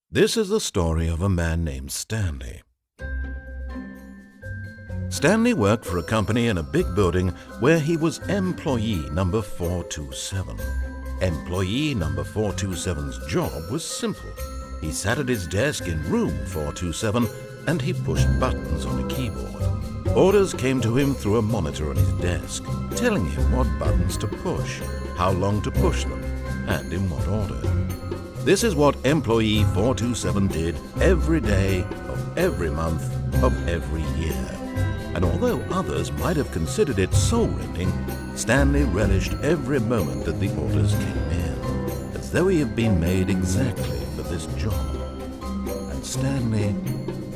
This is the story of a man named Stanley. Stanley worked for a company in a big building where he was employee number 427. Employee number 427's job was simple. He sat at his desk in room 427 and he pushed buttons on a keyboard. Orders came to him through a monitor on his desk, telling him what buttons to push, how long to push them, and in what order. This is what employee 427 did every day of every month of every year. And although others might have considered it soul-rending, Stanley relished every moment that the orders came in, as though he had been made exactly for this job. And Stanley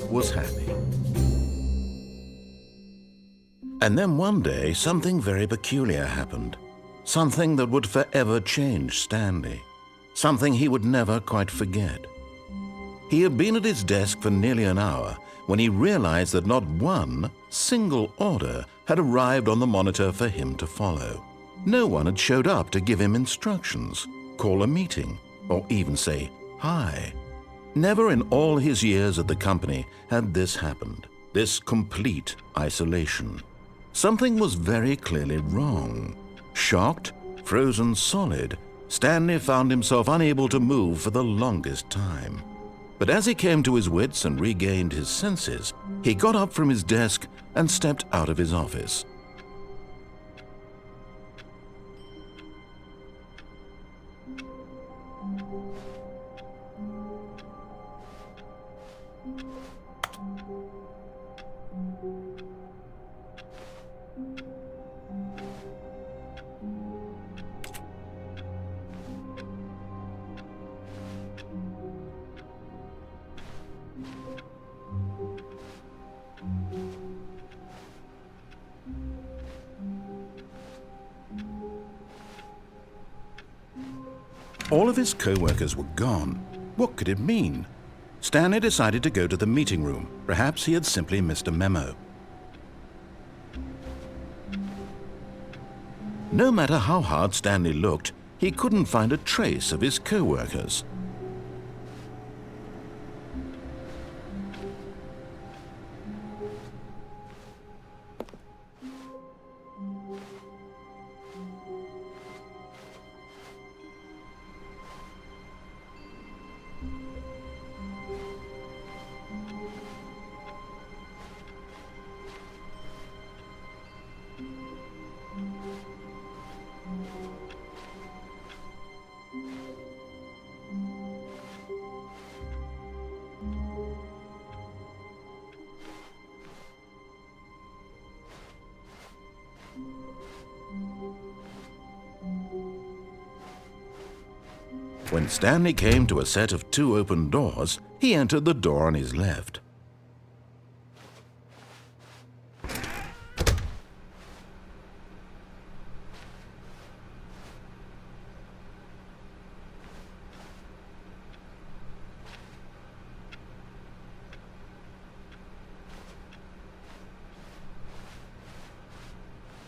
was happy. And then one day, something very peculiar happened. Something that would forever change Stanley. Something he would never quite forget. He had been at his desk for nearly an hour when he realized that not one single order had arrived on the monitor for him to follow. No one had showed up to give him instructions, call a meeting, or even say hi. Never in all his years at the company had this happened, this complete isolation. Something was very clearly wrong. Shocked, frozen solid, Stanley found himself unable to move for the longest time. But as he came to his wits and regained his senses, he got up from his desk and stepped out of his office. All of his co-workers were gone. What could it mean? Stanley decided to go to the meeting room. Perhaps he had simply missed a memo. No matter how hard Stanley looked, he couldn't find a trace of his co-workers. When Stanley came to a set of 2 open doors, he entered the door on his left.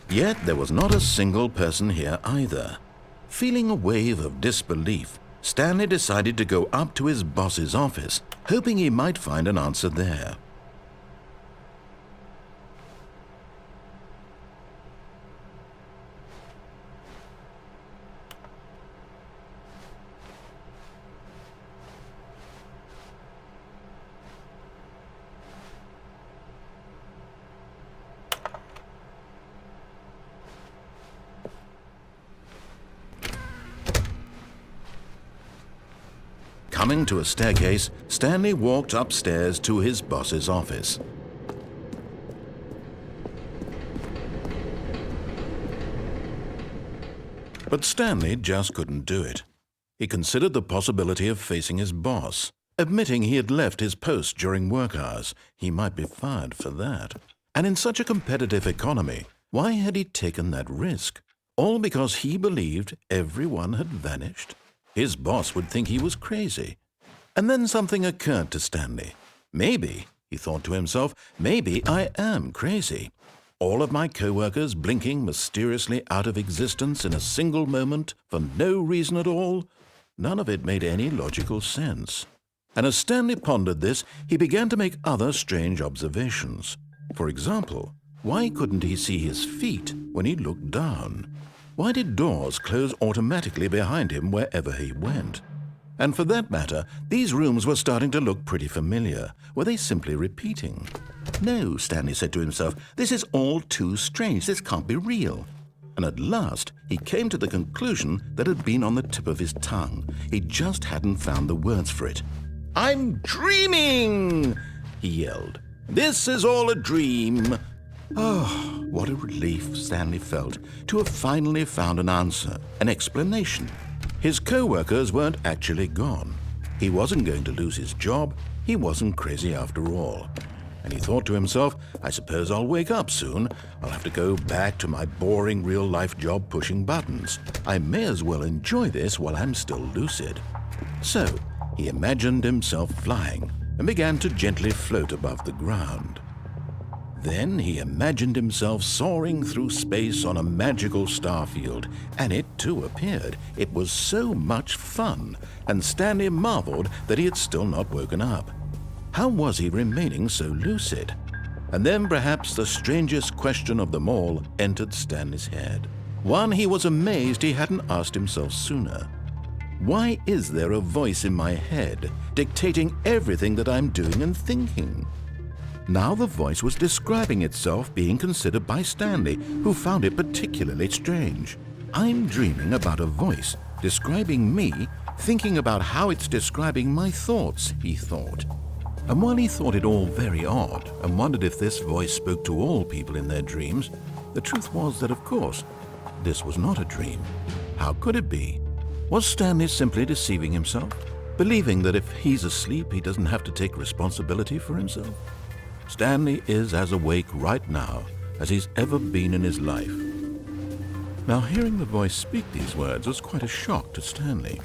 Yet there was not a single person here either. Feeling a wave of disbelief, Stanley decided to go up to his boss's office, hoping he might find an answer there. Coming to a staircase, Stanley walked upstairs to his boss's office. But Stanley just couldn't do it. He considered the possibility of facing his boss. Admitting he had left his post during work hours, he might be fired for that. And in such a competitive economy, why had he taken that risk? All because he believed everyone had vanished? His boss would think he was crazy. And then something occurred to Stanley. Maybe, he thought to himself, maybe I am crazy. All of my co-workers blinking mysteriously out of existence in a single moment for no reason at all? None of it made any logical sense. And as Stanley pondered this, he began to make other strange observations. For example, why couldn't he see his feet when he looked down? Why did doors close automatically behind him wherever he went? And for that matter, these rooms were starting to look pretty familiar. Were they simply repeating? No, Stanley said to himself, this is all too strange. This can't be real. And at last, he came to the conclusion that had been on the tip of his tongue. He just hadn't found the words for it. "I'm dreaming!" he yelled. "This is all a dream." Oh, what a relief Stanley felt to have finally found an answer, an explanation. His co-workers weren't actually gone. He wasn't going to lose his job. He wasn't crazy after all. And he thought to himself, I suppose I'll wake up soon. I'll have to go back to my boring real-life job pushing buttons. I may as well enjoy this while I'm still lucid. So he imagined himself flying and began to gently float above the ground. Then he imagined himself soaring through space on a magical starfield, and it too appeared. It was so much fun, and Stanley marveled that he had still not woken up. How was he remaining so lucid? And then perhaps the strangest question of them all entered Stanley's head. One he was amazed he hadn't asked himself sooner. Why is there a voice in my head dictating everything that I'm doing and thinking? Now the voice was describing itself being considered by Stanley, who found it particularly strange. I'm dreaming about a voice describing me, thinking about how it's describing my thoughts, he thought. And while he thought it all very odd and wondered if this voice spoke to all people in their dreams, the truth was that, of course, this was not a dream. How could it be? Was Stanley simply deceiving himself, believing that if he's asleep, he doesn't have to take responsibility for himself? Stanley is as awake right now as he's ever been in his life. Now, hearing the voice speak these words was quite a shock to Stanley.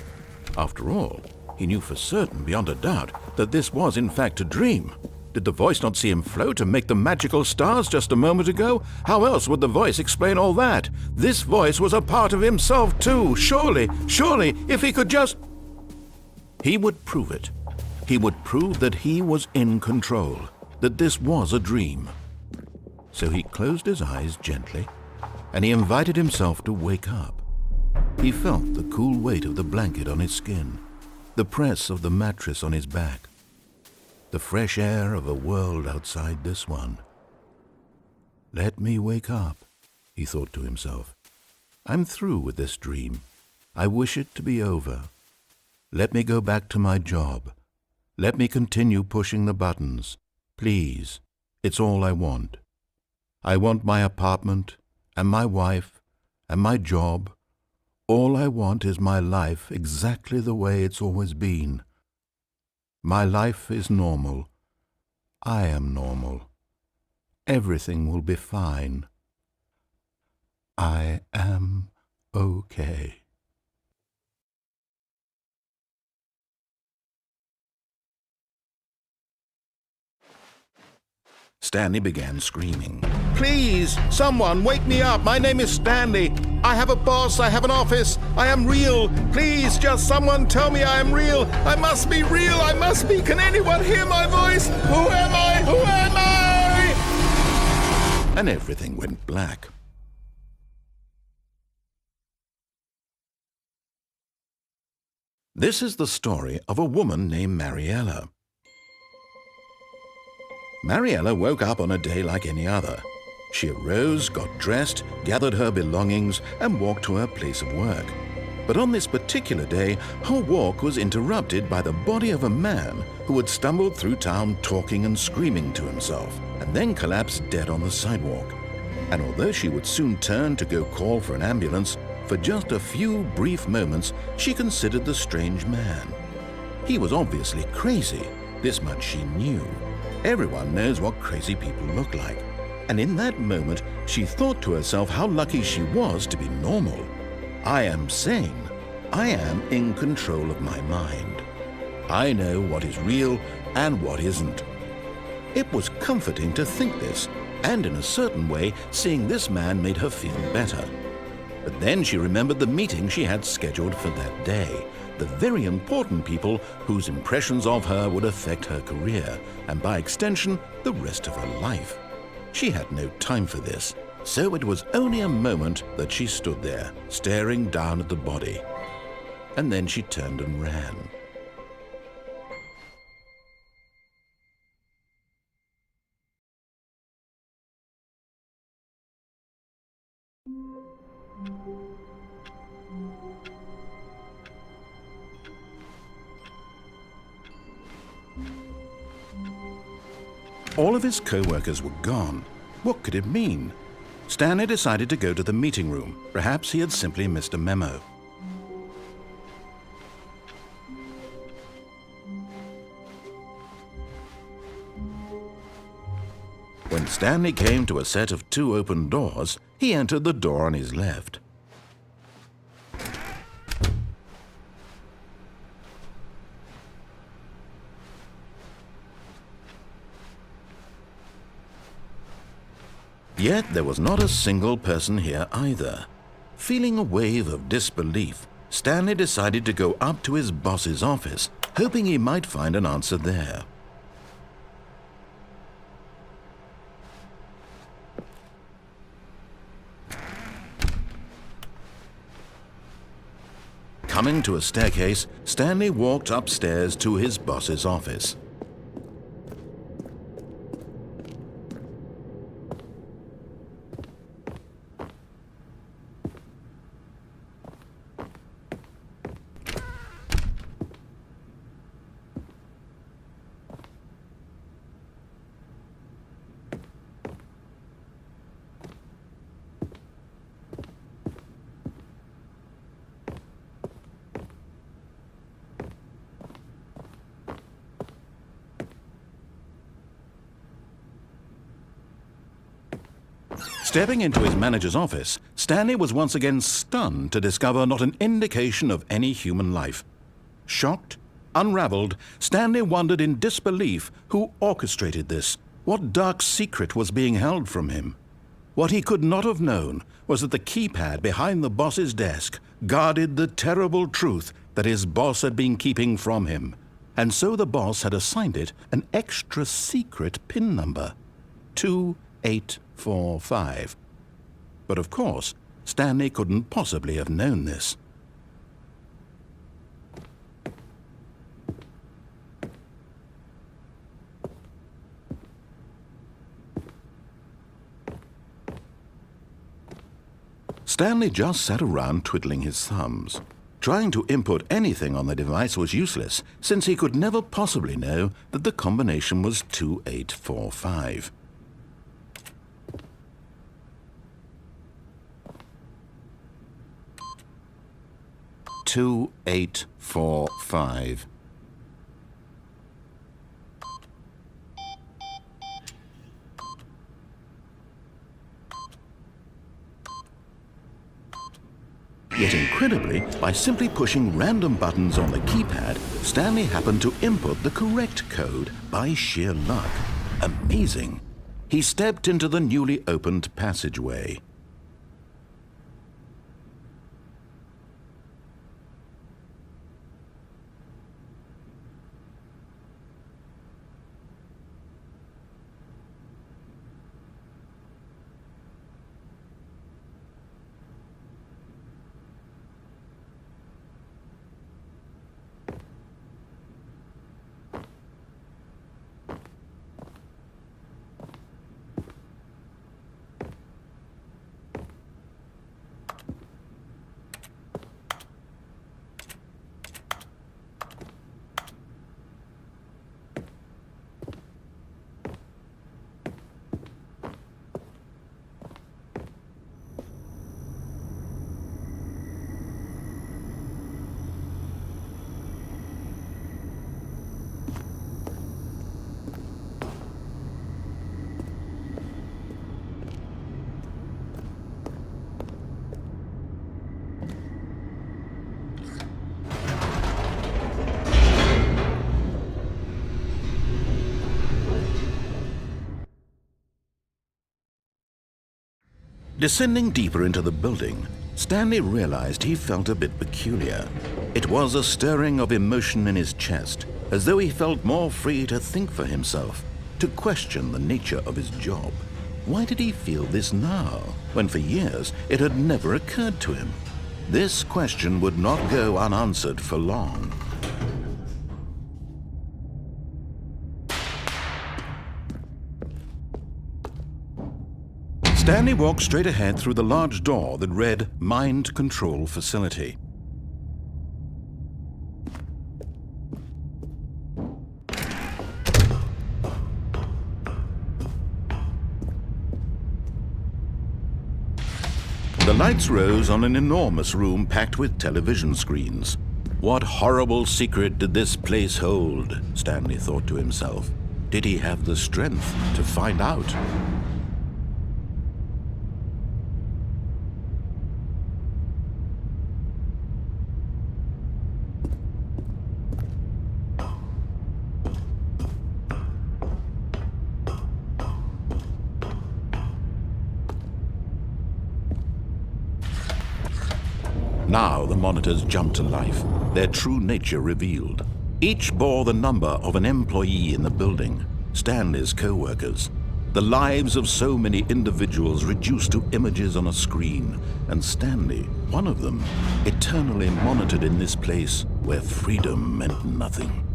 After all, he knew for certain, beyond a doubt, that this was in fact a dream. Did the voice not see him float and make the magical stars just a moment ago? How else would the voice explain all that? This voice was a part of himself too. Surely, if he could just... He would prove it. He would prove that he was in control, that this was a dream. So he closed his eyes gently, and he invited himself to wake up. He felt the cool weight of the blanket on his skin, the press of the mattress on his back, the fresh air of a world outside this one. Let me wake up, he thought to himself. I'm through with this dream. I wish it to be over. Let me go back to my job. Let me continue pushing the buttons. Please, it's all I want. I want my apartment and my wife and my job. All I want is my life exactly the way it's always been. My life is normal. I am normal. Everything will be fine. I am okay. Stanley began screaming. Please, someone, wake me up. My name is Stanley. I have a boss. I have an office. I am real. Please, just someone tell me I am real. I must be real. I must be. Can anyone hear my voice? Who am I? Who am I? And everything went black. This is the story of a woman named Mariella. Mariella woke up on a day like any other. She arose, got dressed, gathered her belongings, and walked to her place of work. But on this particular day, her walk was interrupted by the body of a man who had stumbled through town talking and screaming to himself, and then collapsed dead on the sidewalk. And although she would soon turn to go call for an ambulance, for just a few brief moments, she considered the strange man. He was obviously crazy. This much she knew. Everyone knows what crazy people look like. And in that moment, she thought to herself how lucky she was to be normal. I am sane. I am in control of my mind. I know what is real and what isn't. It was comforting to think this, and in a certain way, seeing this man made her feel better. But then she remembered the meeting she had scheduled for that day. the very important people whose impressions of her would affect her career, and by extension, the rest of her life. She had no time for this, so it was only a moment that she stood there, staring down at the body. And then she turned and ran. All of his co-workers were gone. What could it mean? Stanley decided to go to the meeting room. Perhaps he had simply missed a memo. When Stanley came to a set of 2 open doors, he entered the door on his left. Yet there was not a single person here either. Feeling a wave of disbelief, Stanley decided to go up to his boss's office, hoping he might find an answer there. Coming to a staircase, Stanley walked upstairs to his boss's office. Stepping into his manager's office, Stanley was once again stunned to discover not an indication of any human life. Shocked, unraveled, Stanley wondered in disbelief who orchestrated this. What dark secret was being held from him? What he could not have known was that the keypad behind the boss's desk guarded the terrible truth that his boss had been keeping from him. And so the boss had assigned it an extra secret PIN number, 2845. But of course, Stanley couldn't possibly have known this. Stanley just sat around twiddling his thumbs. Trying to input anything on the device was useless, since he could never possibly know that the combination was 2845. "2845. Yet incredibly, by simply pushing random buttons on the keypad, Stanley happened to input the correct code by sheer luck. Amazing! He stepped into the newly opened passageway. Descending deeper into the building, Stanley realized he felt a bit peculiar. It was a stirring of emotion in his chest, as though he felt more free to think for himself, to question the nature of his job. Why did he feel this now, when for years it had never occurred to him? This question would not go unanswered for long. Stanley walked straight ahead through the large door that read Mind Control Facility. The lights rose on an enormous room packed with television screens. What horrible secret did this place hold? Stanley thought to himself. Did he have the strength to find out? Now the monitors jumped to life, their true nature revealed. Each bore the number of an employee in the building, Stanley's co-workers. The lives of so many individuals reduced to images on a screen, and Stanley, one of them, eternally monitored in this place where freedom meant nothing.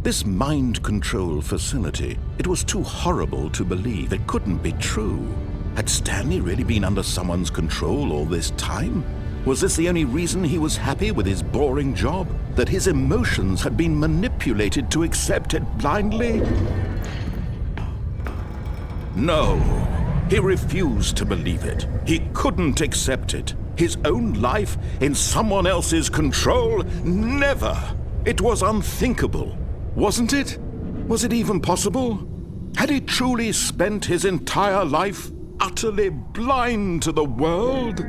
This mind control facility, it was too horrible to believe. It couldn't be true. Had Stanley really been under someone's control all this time? Was this the only reason he was happy with his boring job? That his emotions had been manipulated to accept it blindly? No, he refused to believe it. He couldn't accept it. His own life in someone else's control? Never! It was unthinkable. Wasn't it? Was it even possible? Had he truly spent his entire life utterly blind to the world?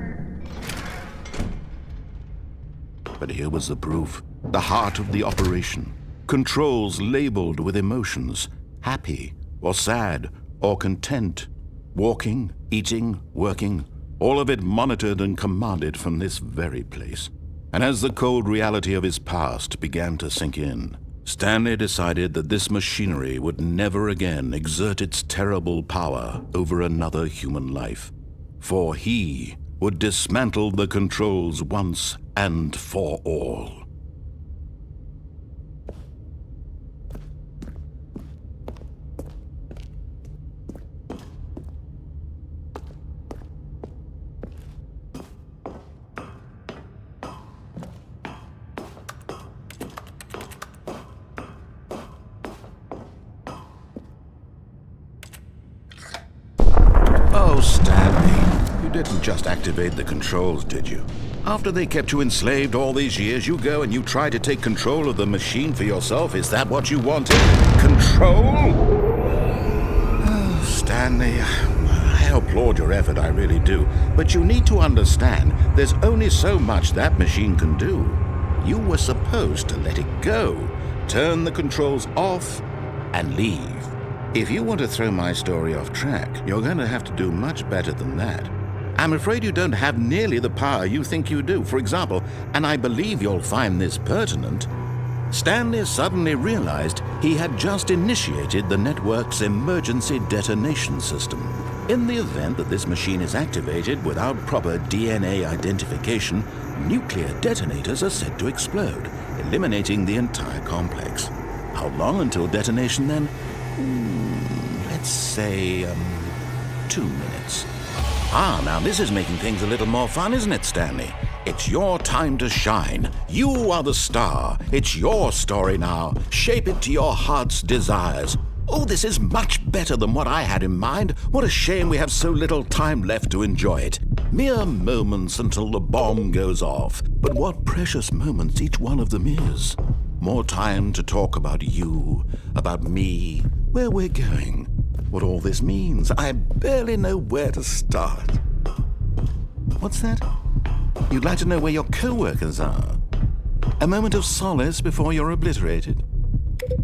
But here was the proof, the heart of the operation. Controls labeled with emotions, happy or sad or content. Walking, eating, working, all of it monitored and commanded from this very place. And as the cold reality of his past began to sink in, Stanley decided that this machinery would never again exert its terrible power over another human life, for he would dismantle the controls once and for all. Oh, Stanley, you didn't just activate the controls, did you? After they kept you enslaved all these years, you go and you try to take control of the machine for yourself. Is that what you wanted? Control? Oh, Stanley, I applaud your effort, I really do. But you need to understand, there's only so much that machine can do. You were supposed to let it go, turn the controls off, and leave. If you want to throw my story off track, you're going to have to do much better than that. I'm afraid you don't have nearly the power you think you do. For example, and I believe you'll find this pertinent, Stanley suddenly realized he had just initiated the network's emergency detonation system. In the event that this machine is activated without proper DNA identification, nuclear detonators are said to explode, eliminating the entire complex. How long until detonation then? Let's say, 2 minutes. Ah, now this is making things a little more fun, isn't it, Stanley? It's your time to shine. You are the star. It's your story now. Shape it to your heart's desires. Oh, this is much better than what I had in mind. What a shame we have so little time left to enjoy it. Mere moments until the bomb goes off. But what precious moments each one of them is. More time to talk about you, about me, where we're going, what all this means. I barely know where to start. What's that? You'd like to know where your co-workers are? A moment of solace before you're obliterated?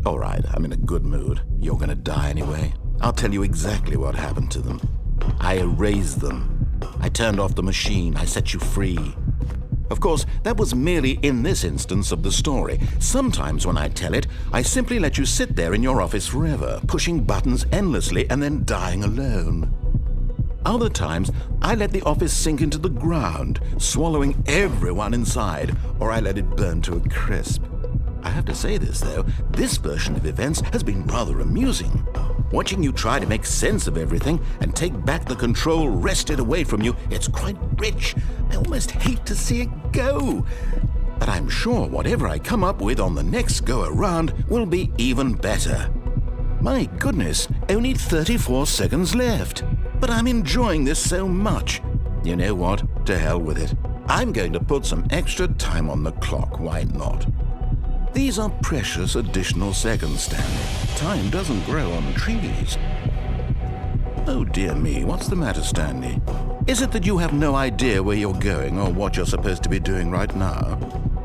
All right, I'm in a good mood. You're gonna die anyway. I'll tell you exactly what happened to them. I erased them. I turned off the machine. I set you free. Of course, that was merely in this instance of the story. Sometimes when I tell it, I simply let you sit there in your office forever, pushing buttons endlessly and then dying alone. Other times, I let the office sink into the ground, swallowing everyone inside, or I let it burn to a crisp. I have to say this, though, this version of events has been rather amusing. Watching you try to make sense of everything and take back the control wrested away from you, it's quite rich. I almost hate to see it go. But I'm sure whatever I come up with on the next go-around will be even better. My goodness, only 34 seconds left. But I'm enjoying this so much. You know what? To hell with it. I'm going to put some extra time on the clock, why not? These are precious additional seconds, Stanley. Time doesn't grow on trees. Oh dear me, what's the matter, Stanley? Is it that you have no idea where you're going or what you're supposed to be doing right now?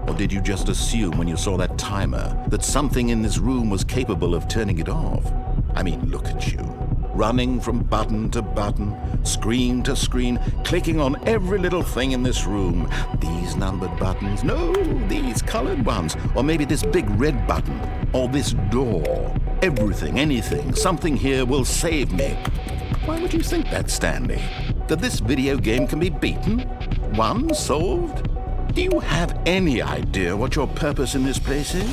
Or did you just assume when you saw that timer that something in this room was capable of turning it off? I mean, look at you. Running from button to button, screen to screen, clicking on every little thing in this room. These numbered buttons, no, these colored ones, or maybe this big red button, or this door. Everything, anything, something here will save me. Why would you think that, Stanley? That this video game can be beaten? Won? Solved? Do you have any idea what your purpose in this place is?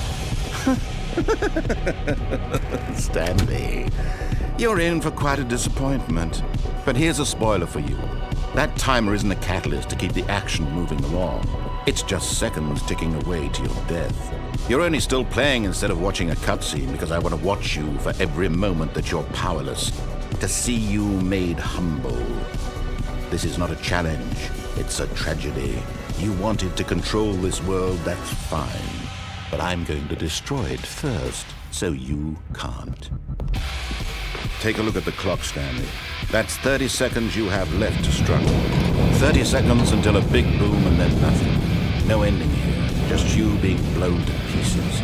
Stanley, you're in for quite a disappointment. But here's a spoiler for you. That timer isn't a catalyst to keep the action moving along. It's just seconds ticking away to your death. You're only still playing instead of watching a cutscene because I want to watch you for every moment that you're powerless, to see you made humble. This is not a challenge, it's a tragedy. You wanted to control this world, that's fine. But I'm going to destroy it first, so you can't. Take a look at the clock, Stanley. That's 30 seconds you have left to struggle. 30 seconds until a big boom and then nothing. No ending here, just you being blown to pieces.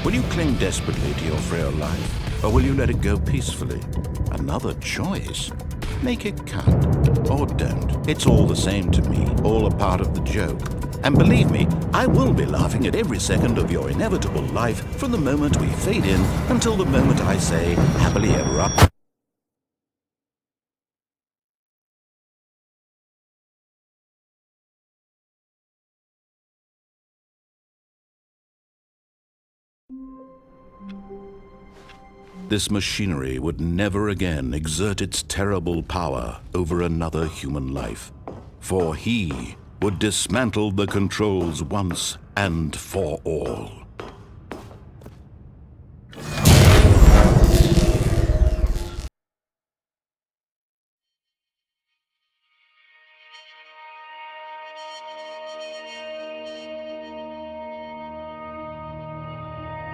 Will you cling desperately to your frail life, or will you let it go peacefully? Another choice. Make it count, or don't. It's all the same to me, all a part of the joke. And believe me, I will be laughing at every second of your inevitable life from the moment we fade in until the moment I say, happily ever after. This machinery would never again exert its terrible power over another human life, for he would dismantle the controls once and for all.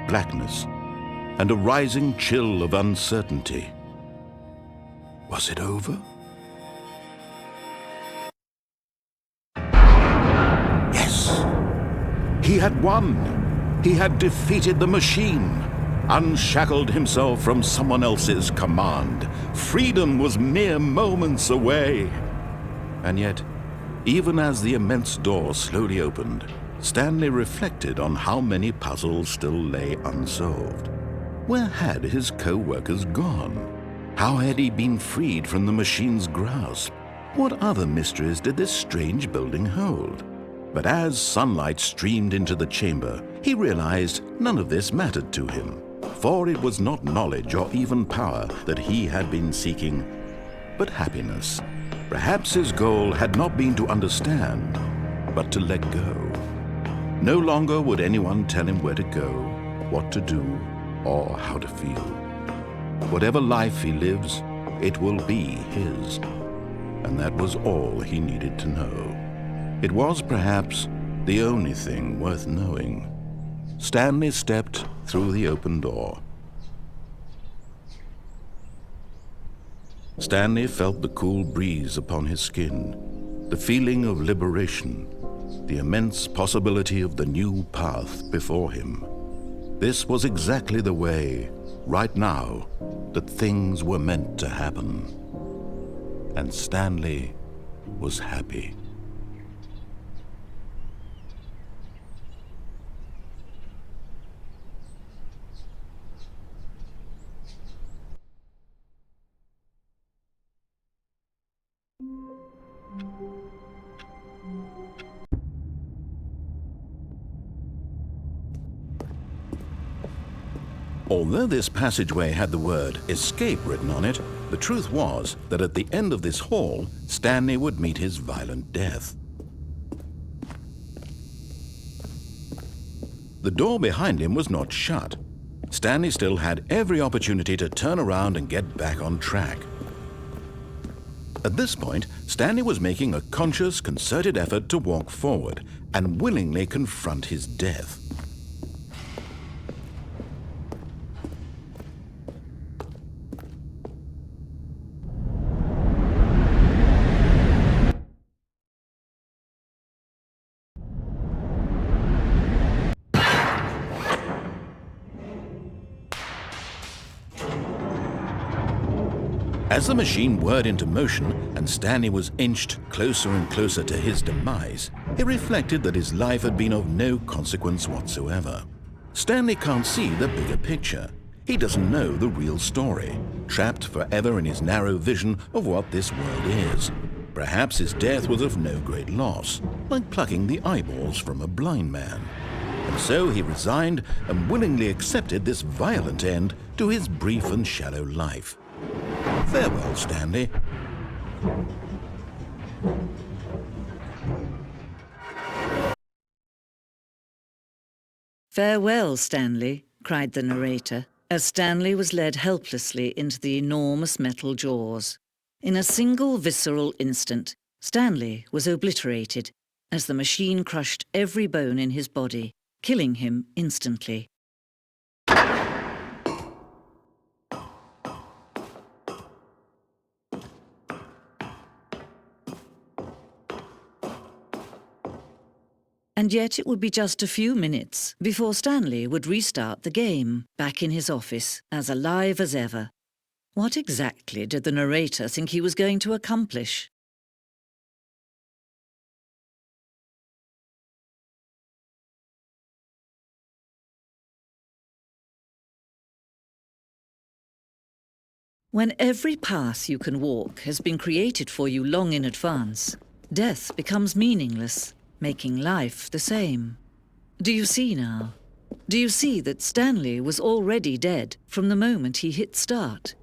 Blackness and a rising chill of uncertainty. Was it over? Yes! He had won! He had defeated the machine, unshackled himself from someone else's command. Freedom was mere moments away. And yet, even as the immense door slowly opened, Stanley reflected on how many puzzles still lay unsolved. Where had his co-workers gone? How had he been freed from the machine's grasp? What other mysteries did this strange building hold? But as sunlight streamed into the chamber, he realized none of this mattered to him, for it was not knowledge or even power that he had been seeking, but happiness. Perhaps his goal had not been to understand, but to let go. No longer would anyone tell him where to go, what to do, or how to feel. Whatever life he lives, it will be his. And that was all he needed to know. It was perhaps the only thing worth knowing. Stanley stepped through the open door. Stanley felt the cool breeze upon his skin, the feeling of liberation. the immense possibility of the new path before him. This was exactly the way, right now, that things were meant to happen. And Stanley was happy. Although this passageway had the word escape written on it, the truth was that at the end of this hall, Stanley would meet his violent death. The door behind him was not shut. Stanley still had every opportunity to turn around and get back on track. At this point, Stanley was making a conscious, concerted effort to walk forward and willingly confront his death. As the machine whirred into motion and Stanley was inched closer and closer to his demise, he reflected that his life had been of no consequence whatsoever. Stanley can't see the bigger picture. He doesn't know the real story, trapped forever in his narrow vision of what this world is. Perhaps his death was of no great loss, like plucking the eyeballs from a blind man. And so he resigned and willingly accepted this violent end to his brief and shallow life. Farewell, Stanley. Farewell, Stanley, cried the narrator, as Stanley was led helplessly into the enormous metal jaws. In a single visceral instant, Stanley was obliterated as the machine crushed every bone in his body, killing him instantly. And yet it would be just a few minutes before Stanley would restart the game, back in his office, as alive as ever. What exactly did the narrator think he was going to accomplish? When every path you can walk has been created for you long in advance, death becomes meaningless, making life the same. Do you see now? Do you see that Stanley was already dead from the moment he hit start?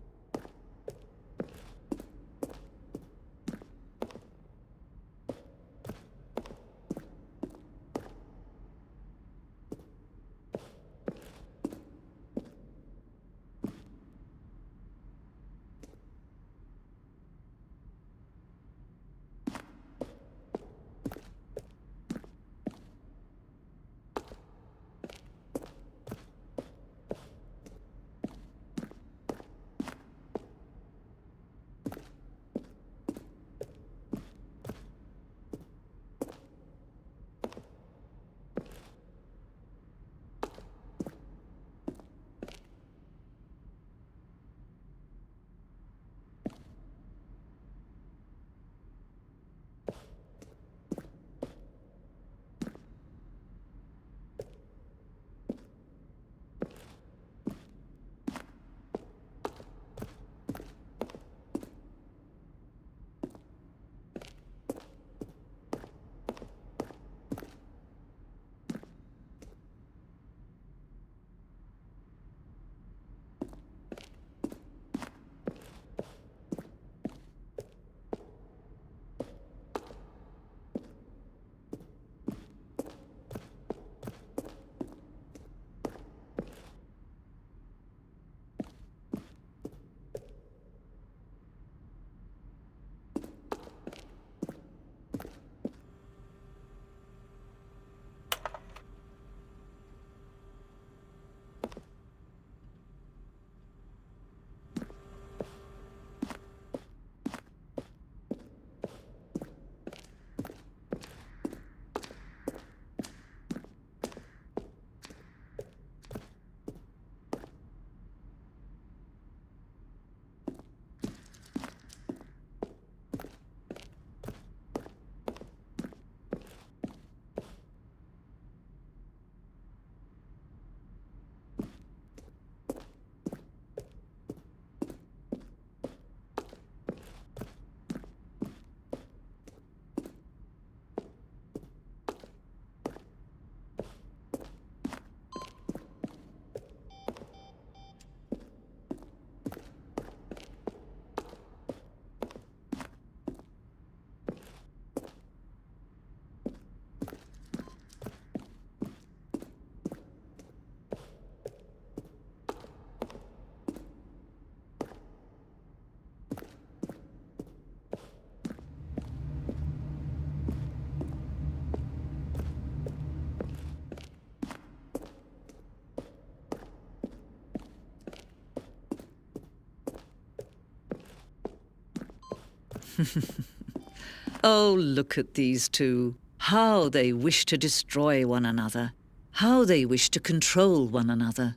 Oh, look at these two. How they wish to destroy one another. How they wish to control one another.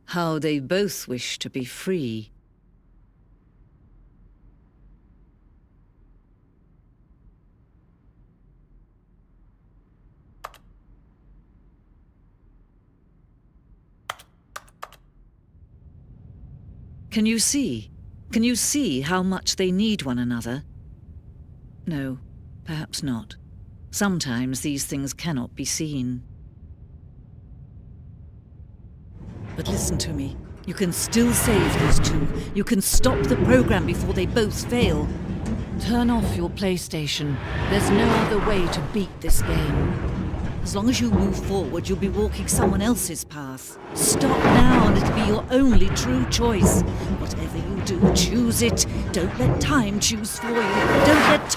How they both wish to be free. Can you see? Can you see how much they need one another? No, perhaps not. Sometimes these things cannot be seen. But listen to me. You can still save these two. You can stop the program before they both fail. Turn off your PlayStation. There's no other way to beat this game. As long as you move forward, you'll be walking someone else's path. Stop now and it'll be your only true choice. Whatever you do, choose it. Don't let time choose for you. Don't let...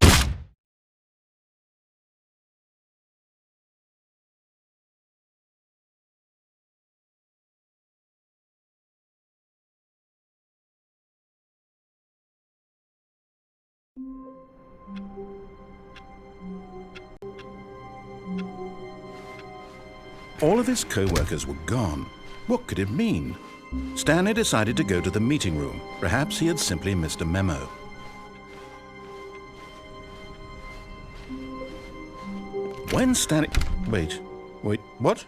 All of his co-workers were gone. What could it mean? Stanley decided to go to the meeting room. Perhaps he had simply missed a memo. When Stanley... Wait, what?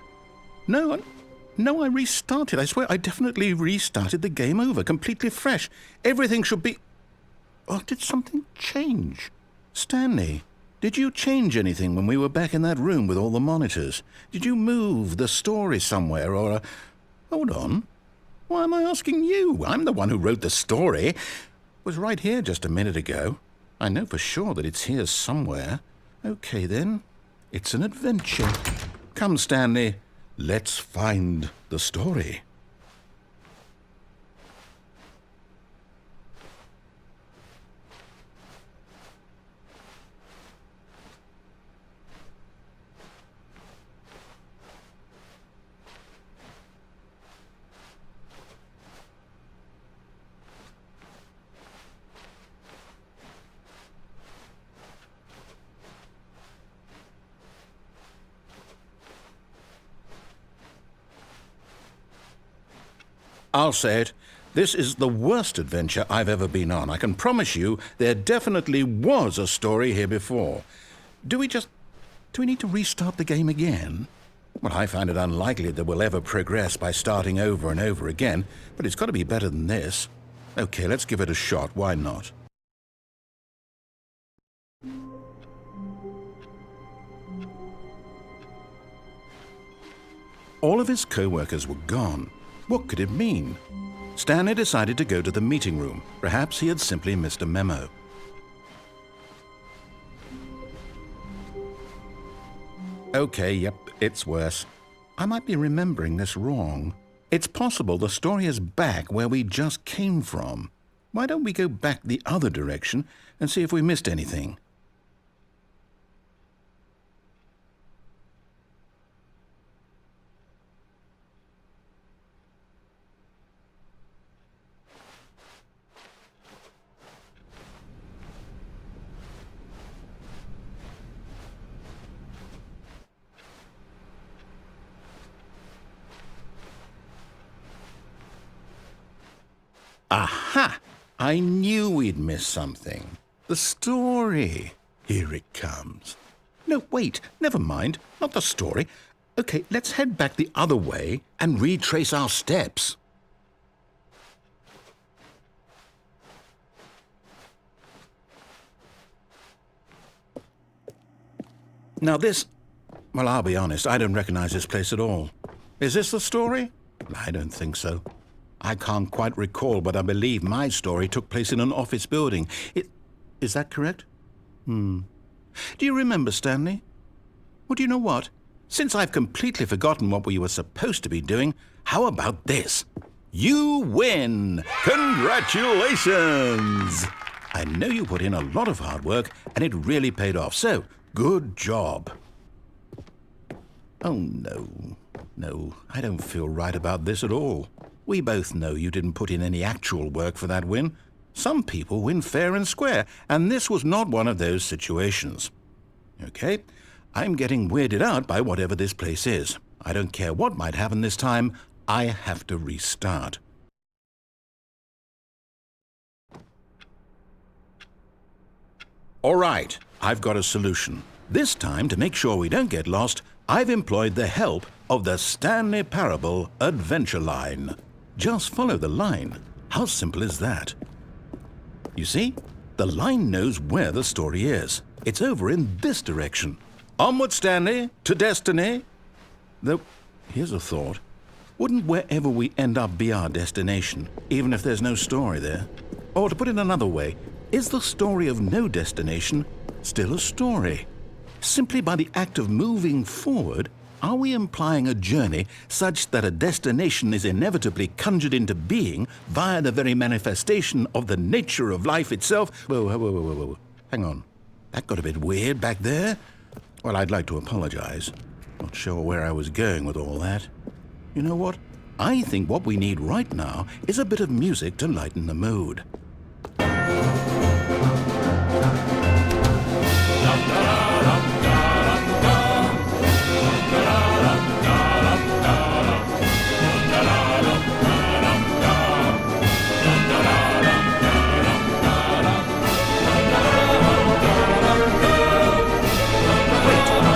No, I restarted. I swear I definitely restarted the game over, completely fresh. Everything should be... Oh, did something change? Stanley, did you change anything when we were back in that room with all the monitors? Did you move the story somewhere or... Hold on. Why am I asking you? I'm the one who wrote the story. It was right here just a minute ago. I know for sure that it's here somewhere. Okay, then. It's an adventure. Come, Stanley. Let's find the story. I'll say it. This is the worst adventure I've ever been on. I can promise you there definitely was a story here before. Do we need to restart the game again? Well, I find it unlikely that we'll ever progress by starting over and over again, but it's got to be better than this. Okay, let's give it a shot. Why not? All of his co-workers were gone. What could it mean? Stanley decided to go to the meeting room. Perhaps he had simply missed a memo. Okay, yep, it's worse. I might be remembering this wrong. It's possible the story is back where we just came from. Why don't we go back the other direction and see if we missed anything? Aha! I knew we'd miss something. The story. Here it comes. No, wait, never mind. Not the story. Okay, let's head back the other way and retrace our steps. Now this... Well, I'll be honest, I don't recognize this place at all. Is this the story? I don't think so. I can't quite recall, but I believe my story took place in an office building. Is that correct? Do you remember, Stanley? Well, do you know what? Since I've completely forgotten what we were supposed to be doing, how about this? You win! Congratulations! I know you put in a lot of hard work, and it really paid off, so good job. Oh, no. No, I don't feel right about this at all. We both know you didn't put in any actual work for that win, Some people win fair and square, and this was not one of those situations. Okay, I'm getting weirded out by whatever this place is. I don't care what might happen this time, I have to restart. All right, I've got a solution. This time, to make sure we don't get lost, I've employed the help of the Stanley Parable Adventure Line. Just follow the line. How simple is that? You see, the line knows where the story is. It's over in this direction. Onward, Stanley, to destiny. Though, here's a thought. Wouldn't wherever we end up be our destination, even if there's no story there? Or to put it another way, is the story of no destination still a story? Simply by the act of moving forward, are we implying a journey such that a destination is inevitably conjured into being via the very manifestation of the nature of life itself? Whoa. Hang on. That got a bit weird back there. Well, I'd like to apologize. Not sure where I was going with all that. You know what? I think what we need right now is a bit of music to lighten the mood.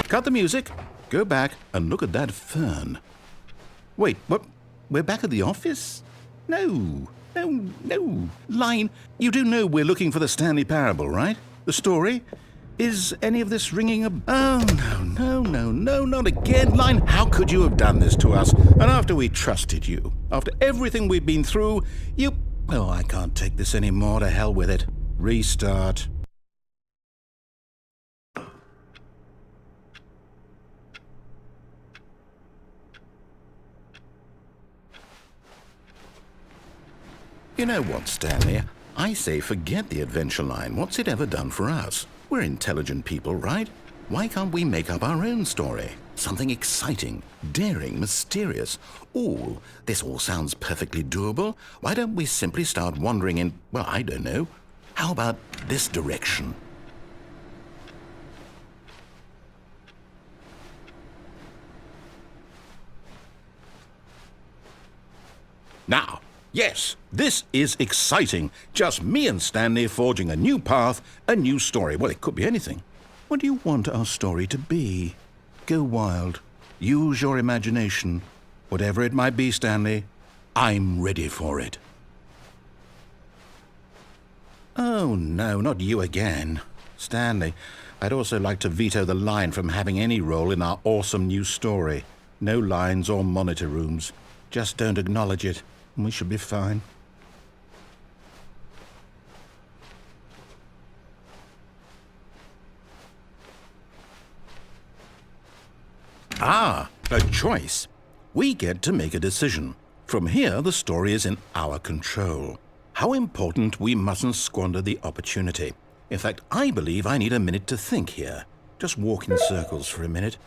Cut the music, go back and look at that fern. Wait, what? We're back at the office? No. Line, you do know we're looking for the Stanley Parable, right? The story? Is any of this ringing a... Oh, no, not again. Line, how could you have done this to us? And after we trusted you, after everything we've been through, you... Oh, I can't take this anymore. To hell with it. Restart. You know what, Stanley? I say forget the adventure line. What's it ever done for us? We're intelligent people, right? Why can't we make up our own story? Something exciting, daring, mysterious. Ooh, this all sounds perfectly doable. Why don't we simply start wandering in, well, I don't know. How about this direction? Now, yes, this is exciting. Just me and Stanley forging a new path, a new story. Well, it could be anything. What do you want our story to be? Go wild. Use your imagination. Whatever it might be, Stanley, I'm ready for it. Oh, no, not you again. Stanley, I'd also like to veto the line from having any role in our awesome new story. No lines or monitor rooms. Just don't acknowledge it, and we should be fine. Ah, a choice. We get to make a decision. From here, the story is in our control. How important we mustn't squander the opportunity. In fact, I believe I need a minute to think here. Just walk in circles for a minute.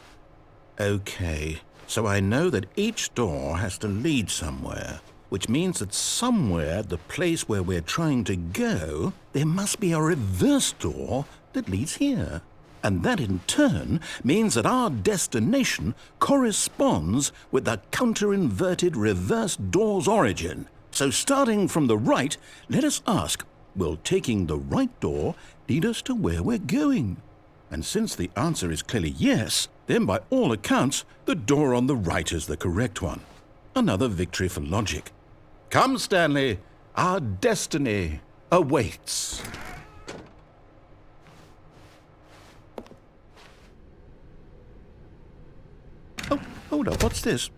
Okay, so I know that each door has to lead somewhere, which means that somewhere, the place where we're trying to go, there must be a reverse door that leads here. And that in turn means that our destination corresponds with the counter-inverted reverse door's origin. So starting from the right, let us ask, will taking the right door lead us to where we're going? And since the answer is clearly yes, then by all accounts, the door on the right is the correct one. Another victory for logic. Come, Stanley, our destiny awaits. Oh, hold up, what's this?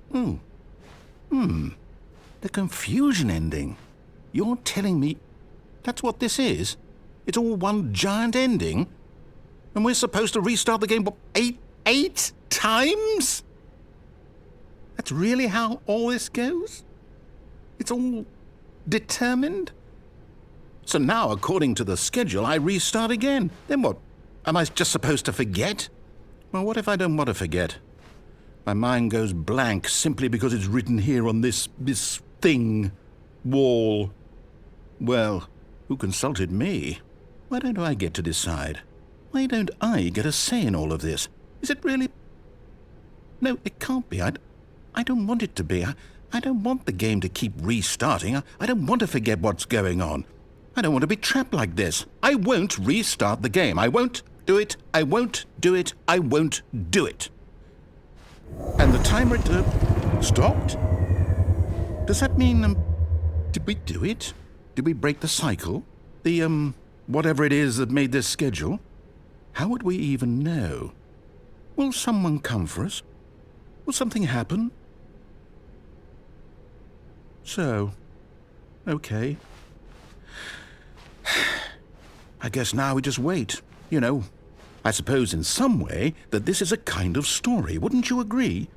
The confusion ending. You're telling me that's what this is? It's all one giant ending? And we're supposed to restart the game, what, eight times? That's really how all this goes? It's all determined? So now, according to the schedule, I restart again. Then what? Am I just supposed to forget? Well, what if I don't want to forget? My mind goes blank simply because it's written here on this thing, wall. Well, Who consulted me? Why don't I get to decide? Why don't I get a say in all of this? Is it really... No, it can't be. I don't want it to be. I don't want the game to keep restarting. I don't want to forget what's going on. I don't want to be trapped like this. I won't restart the game. I won't do it. I won't do it. I won't do it. And the timer stopped? Does that mean, did we do it? Did we break the cycle? The, whatever it is that made this schedule? How would we even know? Will someone come for us? Will something happen? So, okay. I guess now we just wait, you know. I suppose in some way that this is a kind of story, wouldn't you agree?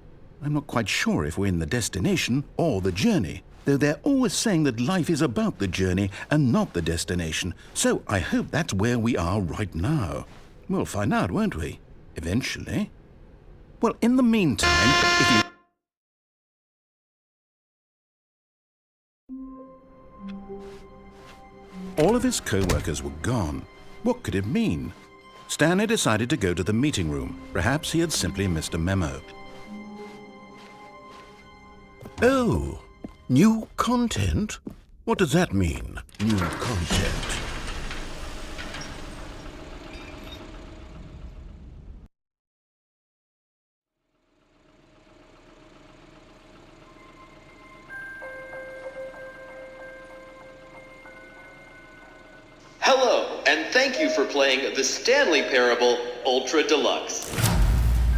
I'm not quite sure if we're in the destination or the journey, though they're always saying that life is about the journey and not the destination, so I hope that's where we are right now. We'll find out, won't we? Eventually. Well, in the meantime, if you... All of his co-workers were gone. What could it mean? Stanley decided to go to the meeting room. Perhaps he had simply missed a memo. Oh, new content? What does that mean, new content? Hello, and thank you for playing The Stanley Parable Ultra Deluxe.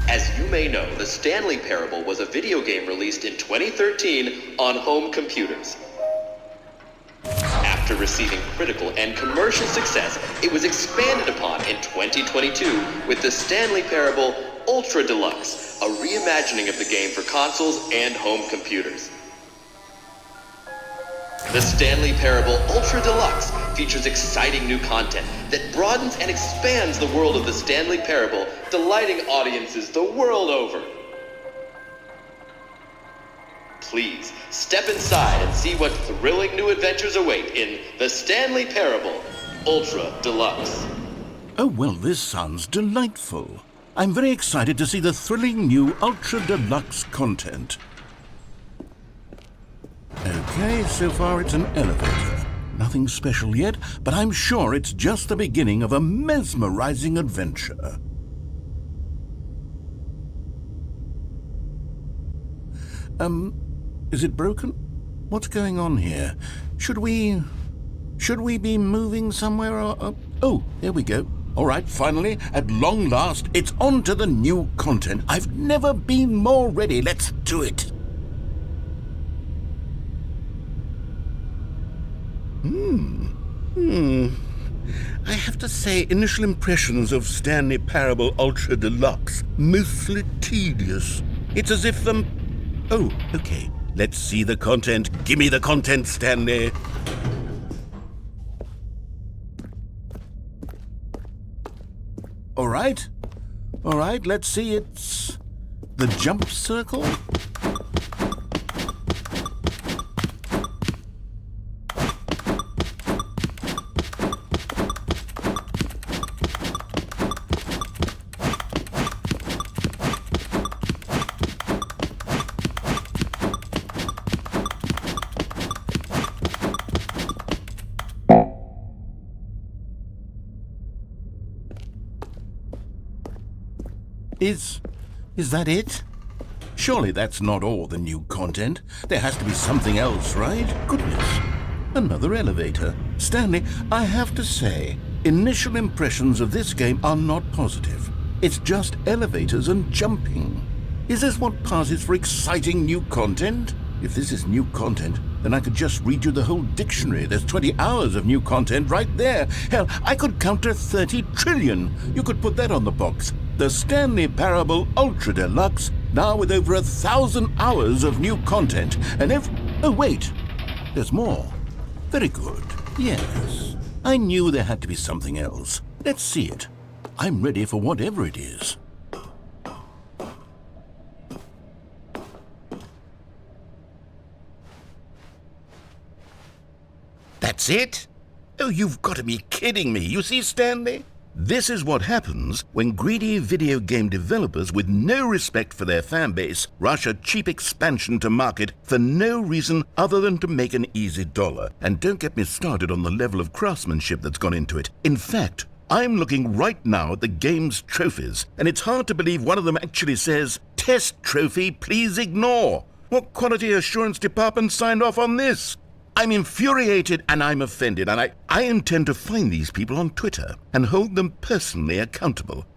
As you may know, The Stanley Parable was a video game released in 2013 on home computers. After receiving critical and commercial success, it was expanded upon in 2022 with The Stanley Parable Ultra Deluxe, a reimagining of the game for consoles and home computers. The Stanley Parable Ultra Deluxe features exciting new content that broadens and expands the world of the Stanley Parable, delighting audiences the world over. Please, step inside and see what thrilling new adventures await in The Stanley Parable Ultra Deluxe. Oh, well, this sounds delightful. I'm very excited to see the thrilling new Ultra Deluxe content. Okay, so far it's an elevator. Nothing special yet, but I'm sure it's just the beginning of a mesmerizing adventure. Is it broken? What's going on here? Should we be moving somewhere or... Oh, there we go. All right, finally, at long last, it's on to the new content. I've never been more ready. Let's do it. I have to say, initial impressions of Stanley Parable Ultra Deluxe, mostly tedious. It's as if Oh, okay. Let's see the content. Give me the content, Stanley. All right, let's see. It's the jump circle. Is that it? Surely that's not all the new content. There has to be something else, right? Goodness. Another elevator. Stanley, I have to say, initial impressions of this game are not positive. It's just elevators and jumping. Is this what passes for exciting new content? If this is new content, then I could just read you the whole dictionary. There's 20 hours of new content right there. Hell, I could count to 30 trillion. You could put that on the box. The Stanley Parable Ultra Deluxe, now with over 1,000 hours of new content. And oh, wait, there's more. Very good. Yes, I knew there had to be something else. Let's see it. I'm ready for whatever it is. That's it? Oh, you've got to be kidding me. You see, Stanley? This is what happens when greedy video game developers with no respect for their fan base rush a cheap expansion to market for no reason other than to make an easy dollar. And don't get me started on the level of craftsmanship that's gone into it. In fact, I'm looking right now at the game's trophies, and it's hard to believe one of them actually says, "Test trophy, please ignore." What quality assurance department signed off on this? I'm infuriated and I'm offended, and I intend to find these people on Twitter and hold them personally accountable.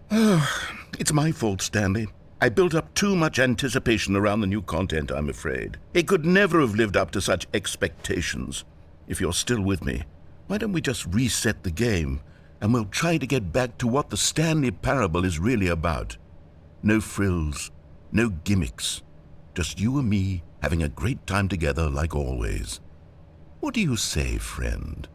It's my fault, Stanley. I built up too much anticipation around the new content, I'm afraid. It could never have lived up to such expectations. If you're still with me, why don't we just reset the game, and we'll try to get back to what the Stanley Parable is really about. No frills, no gimmicks, just you and me having a great time together like always. What do you say, friend?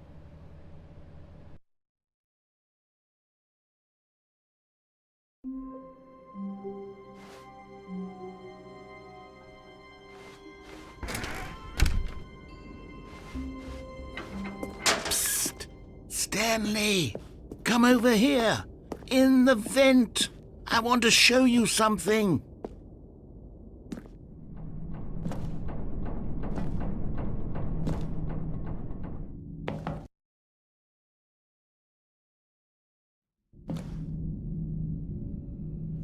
Psst! Stanley! Come over here! In the vent! I want to show you something!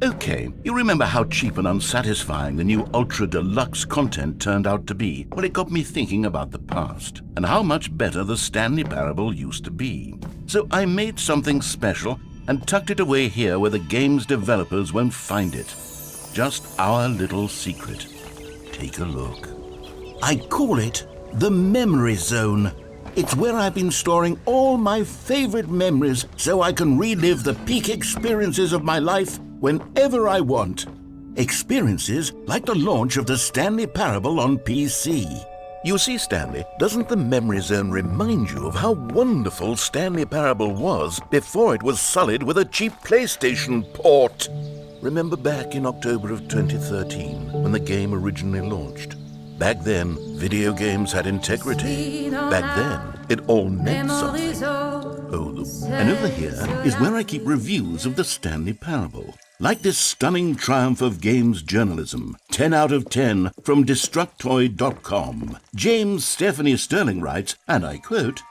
Okay, you remember how cheap and unsatisfying the new Ultra Deluxe content turned out to be? Well, it got me thinking about the past, and how much better the Stanley Parable used to be. So I made something special and tucked it away here where the game's developers won't find it. Just our little secret. Take a look. I call it the Memory Zone. It's where I've been storing all my favorite memories so I can relive the peak experiences of my life whenever I want. Experiences like the launch of the Stanley Parable on PC. You see, Stanley, doesn't the Memory Zone remind you of how wonderful Stanley Parable was before it was sullied with a cheap PlayStation port? Remember back in October of 2013 when the game originally launched? Back then, video games had integrity. Back then, it all meant something. And over here is where I keep reviews of the Stanley Parable. Like this stunning triumph of games journalism, 10 out of 10 from Destructoid.com. James Stephanie Sterling writes, and I quote,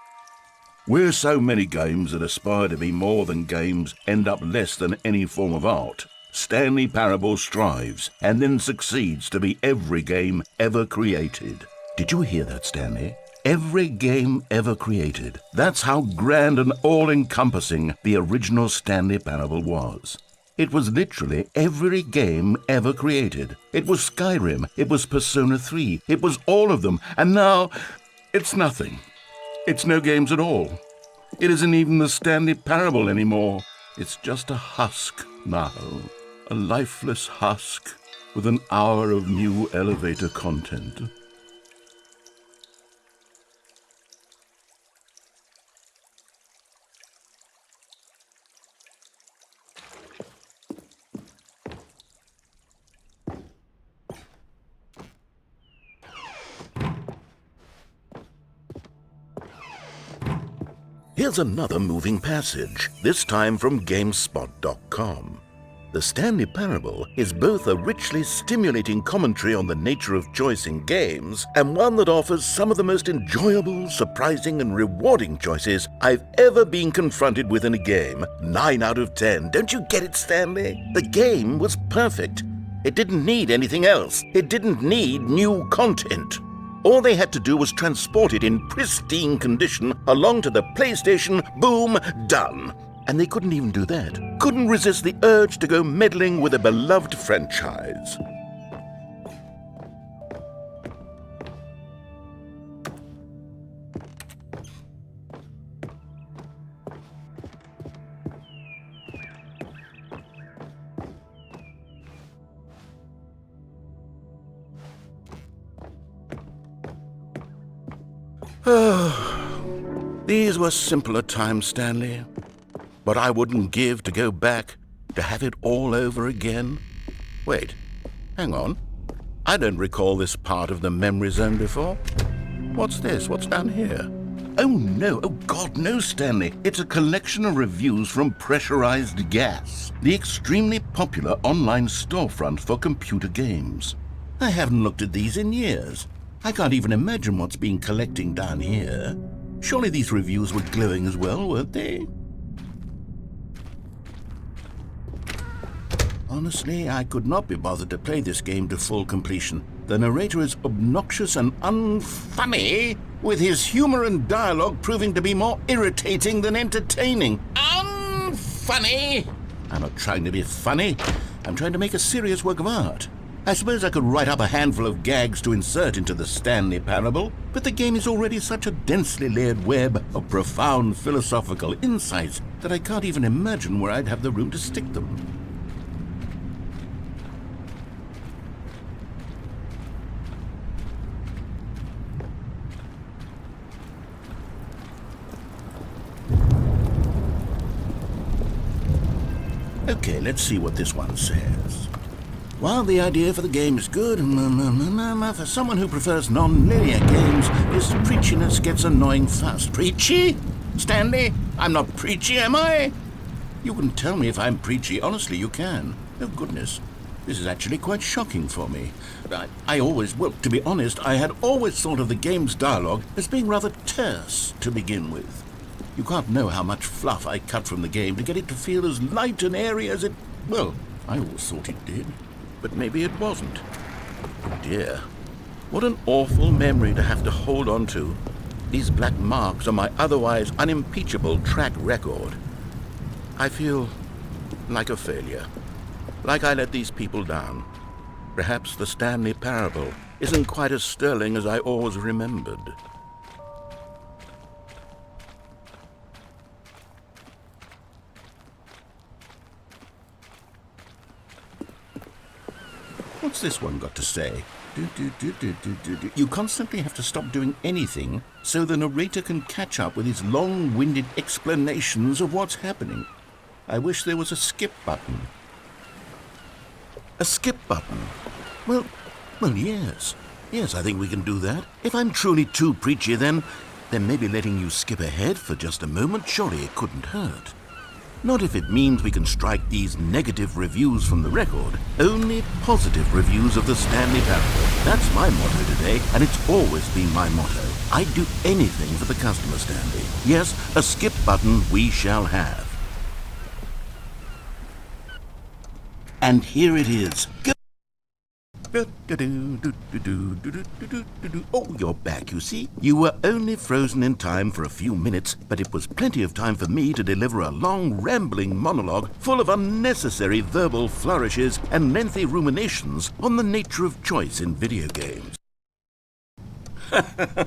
"Where so many games that aspire to be more than games end up less than any form of art, Stanley Parable strives and then succeeds to be every game ever created." Did you hear that, Stanley? Every game ever created. That's how grand and all-encompassing the original Stanley Parable was. It was literally every game ever created. It was Skyrim, it was Persona 3, it was all of them, and now it's nothing. It's no games at all. It isn't even the Stanley Parable anymore. It's just a husk now. A lifeless husk with an hour of new elevator content. Here's another moving passage, this time from GameSpot.com. The Stanley Parable is both a richly stimulating commentary on the nature of choice in games and one that offers some of the most enjoyable, surprising, and rewarding choices I've ever been confronted with in a game. 9 out of 10. Don't you get it, Stanley? The game was perfect. It didn't need anything else. It didn't need new content. All they had to do was transport it in pristine condition along to the PlayStation, boom, done. And they couldn't even do that. Couldn't resist the urge to go meddling with a beloved franchise. These were simpler times, Stanley. But I wouldn't give to go back, to have it all over again. Wait, hang on. I don't recall this part of the Memory Zone before. What's this? What's down here? Oh no, oh God, no, Stanley. It's a collection of reviews from Pressurized Gas, the extremely popular online storefront for computer games. I haven't looked at these in years. I can't even imagine what's been collecting down here. Surely these reviews were glowing as well, weren't they? Honestly, I could not be bothered to play this game to full completion. The narrator is obnoxious and unfunny, with his humor and dialogue proving to be more irritating than entertaining. Unfunny! I'm not trying to be funny. I'm trying to make a serious work of art. I suppose I could write up a handful of gags to insert into the Stanley Parable, but the game is already such a densely layered web of profound philosophical insights that I can't even imagine where I'd have the room to stick them. Okay, let's see what this one says. While the idea for the game is good, for someone who prefers non-linear games, this preachiness gets annoying fast. Preachy? Stanley, I'm not preachy, am I? You can tell me if I'm preachy. Honestly, you can. Oh, goodness. This is actually quite shocking for me. Well, to be honest, I had always thought of the game's dialogue as being rather terse to begin with. You can't know how much fluff I cut from the game to get it to feel as light and airy as it... Well, I always thought it did. But maybe it wasn't. Oh dear. What an awful memory to have to hold on to. These black marks on my otherwise unimpeachable track record. I feel like a failure. Like I let these people down. Perhaps the Stanley Parable isn't quite as sterling as I always remembered. What's this one got to say? You constantly have to stop doing anything so the narrator can catch up with his long-winded explanations of what's happening. I wish there was a skip button. A skip button? Well, yes. Yes, I think we can do that. If I'm truly too preachy, then maybe letting you skip ahead for just a moment, surely it couldn't hurt. Not if it means we can strike these negative reviews from the record. Only positive reviews of the Stanley Parable. That's my motto today, and it's always been my motto. I'd do anything for the customer, Stanley. Yes, a skip button we shall have. And here it is. Go. Oh, you're back, you see. You were only frozen in time for a few minutes, but it was plenty of time for me to deliver a long, rambling monologue full of unnecessary verbal flourishes and lengthy ruminations on the nature of choice in video games.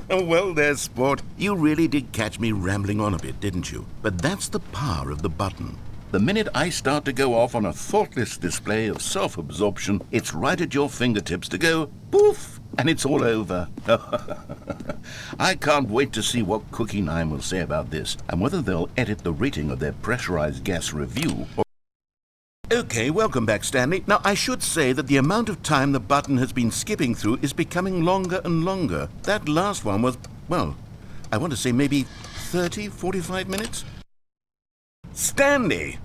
Well there, sport. You really did catch me rambling on a bit, didn't you? But that's the power of the button. The minute I start to go off on a thoughtless display of self-absorption, it's right at your fingertips to go poof, and it's all over. I can't wait to see what Cookie 9 will say about this, and whether they'll edit the rating of their Pressurized Gas review. Okay, welcome back, Stanley. Now, I should say that the amount of time the button has been skipping through is becoming longer and longer. That last one was, well, I want to say maybe 30, 45 minutes? Stanley,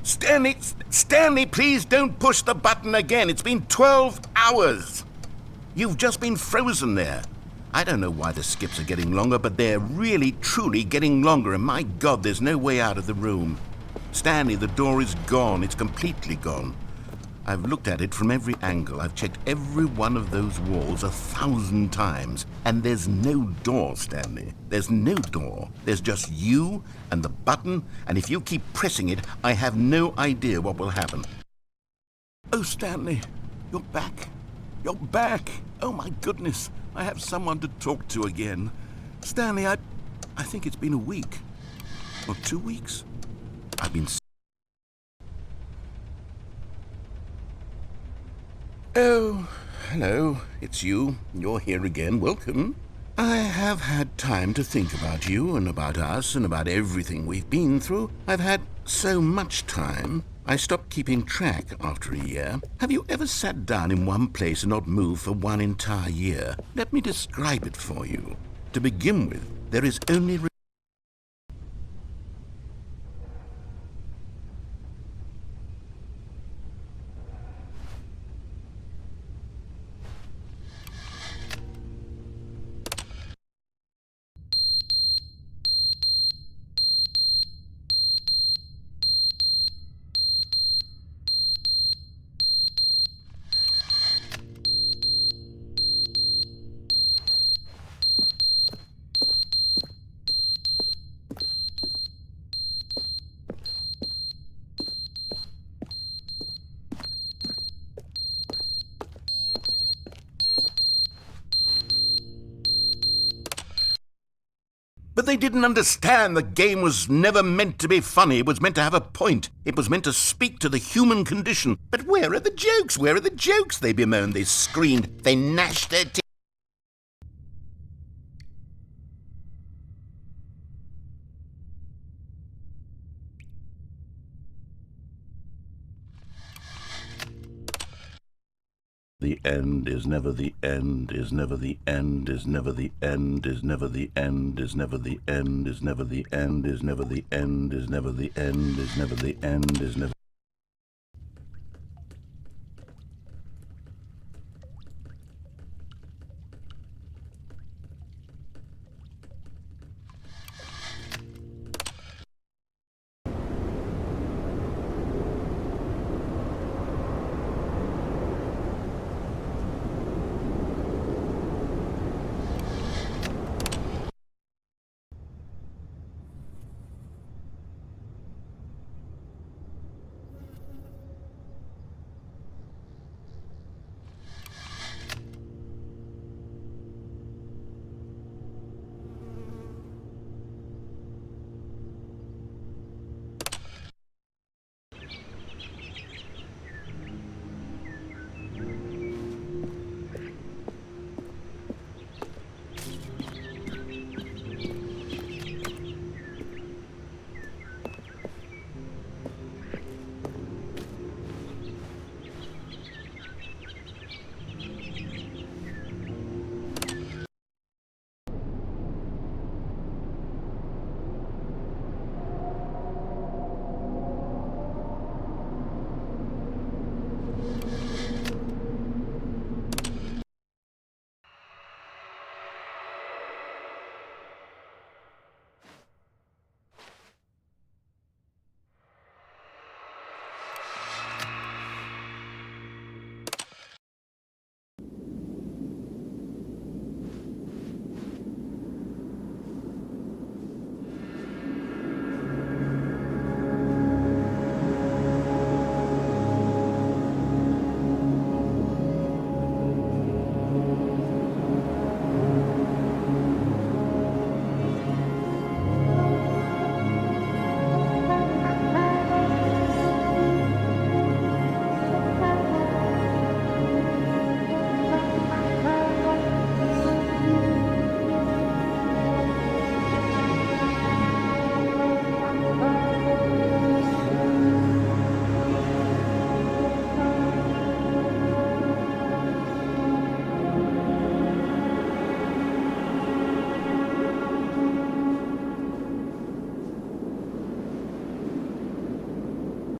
please don't push the button again. It's been 12 hours. You've just been frozen there. I don't know why the skips are getting longer, but they're really, truly getting longer, and my God, there's no way out of the room. Stanley, the door is gone. It's completely gone. I've looked at it from every angle. I've checked every one of those walls 1,000 times. And there's no door, Stanley. There's no door. There's just you and the button, and if you keep pressing it, I have no idea what will happen. Oh, Stanley, you're back. You're back. Oh, my goodness. I have someone to talk to again. Stanley, I think it's been a week. Or 2 weeks. I've been... Oh, hello, it's you. You're here again. Welcome. I have had time to think about you and about us and about everything we've been through. I've had so much time. I stopped keeping track after a year. Have you ever sat down in one place and not moved for one entire year? Let me describe it for you. To begin with, there is only But they didn't understand the game was never meant to be funny. It was meant to have a point. It was meant to speak to the human condition. But where are the jokes? Where are the jokes? They bemoaned, they screamed, they gnashed their teeth. The end is never the end, is never the end, is never the end, is never the end, is never the end, is never the end, is never the end, is never the end, is never the end, is never